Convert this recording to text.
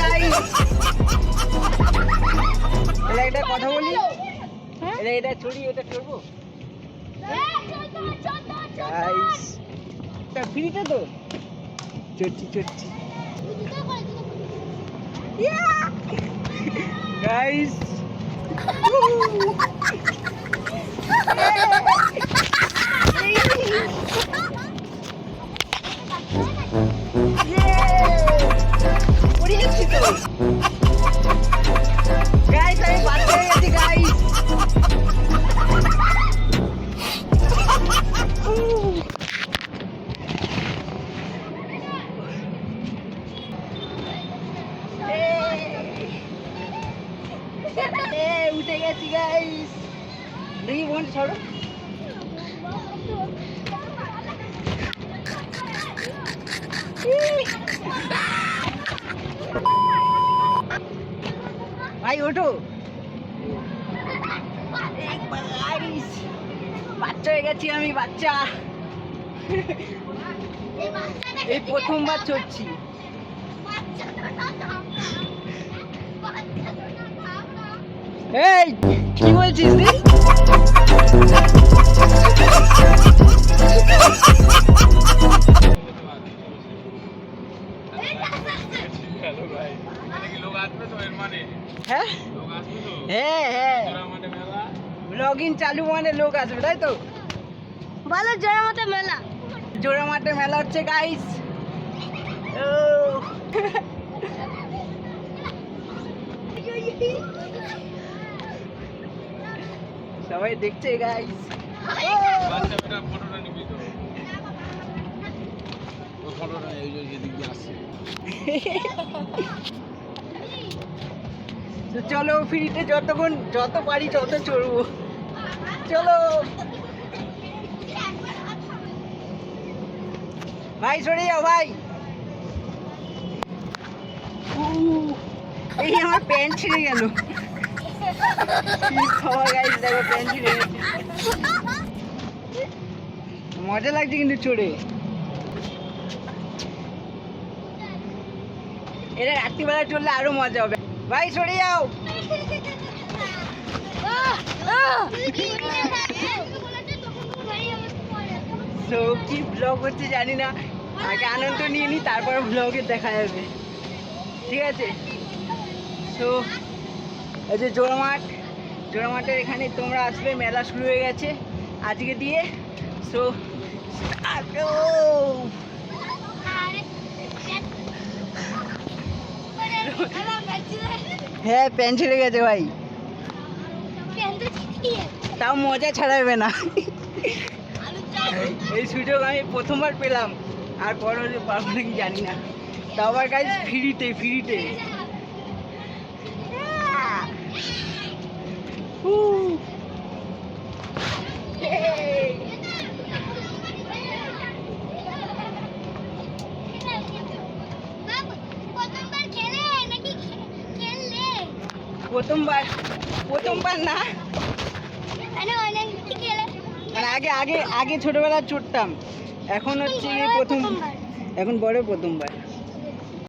Guys, এটা কথা বলি, এটা চড়ি, এটা চড়বো গাইস, এটা ফ্রিতে তো, চড়ছি গাইস। পড়ে যাচ্ছি তো গাইস, আমি বাচ্চা হয়ে গেছি গাইস। উঠে গেছি গাইস, দেখি বোন ছড়ো। ভাই ওঠো, বাচ্চা হয়ে গেছি আমি, বাচ্চা। এই প্রথমবার চড়ছি। এই কি বলছিস তুই? হ্যাঁ হ্যাঁ, ব্লগিং চালু মানে লোক আসবে, তাই তো? বলো জোড়ামাঠে মেলা। জোড়ামাঠে মেলা হচ্ছে গাইস। সবাই দেখছে গাইস। তো চলো ফ্রিতে যত পারি তত চড়বো, চলো ভাই, সরে যাও ভাই। এই আমার প্যান্ট ছিঁড়ে গেল, গাইস দেখো প্যান্ট ছিঁড়ে গেছে। মজা লাগছে কিন্তু চড়ে। এটা রাত্রিবেলা চললে আরো মজা হবে। ভাই সরে যাও। তো কি ব্লগ হচ্ছে জানি না, আগে আনন্দ নিয়ে নি, তারপর ব্লগে দেখা যাবে, ঠিক আছে? তো এই যে জোড়ামাঠের এখানে তোমরা আসবে, মেলা শুরু হয়ে গেছে আজকে দিয়ে। সো হ্যাঁ, প্যান্ট ছিঁড়ে গেছে ভাই, তাও মজা ছাড়াবে না। এই সুযোগ আমি প্রথমবার পেলাম, আর পরে পারবো নাকি জানি না। তাও আবার গাইস ফ্রিতে। প্রথমবার না, মানে আগে ছোটবেলা চড়তাম, এখন হচ্ছে প্রথম, এখন বড় প্রথমবার।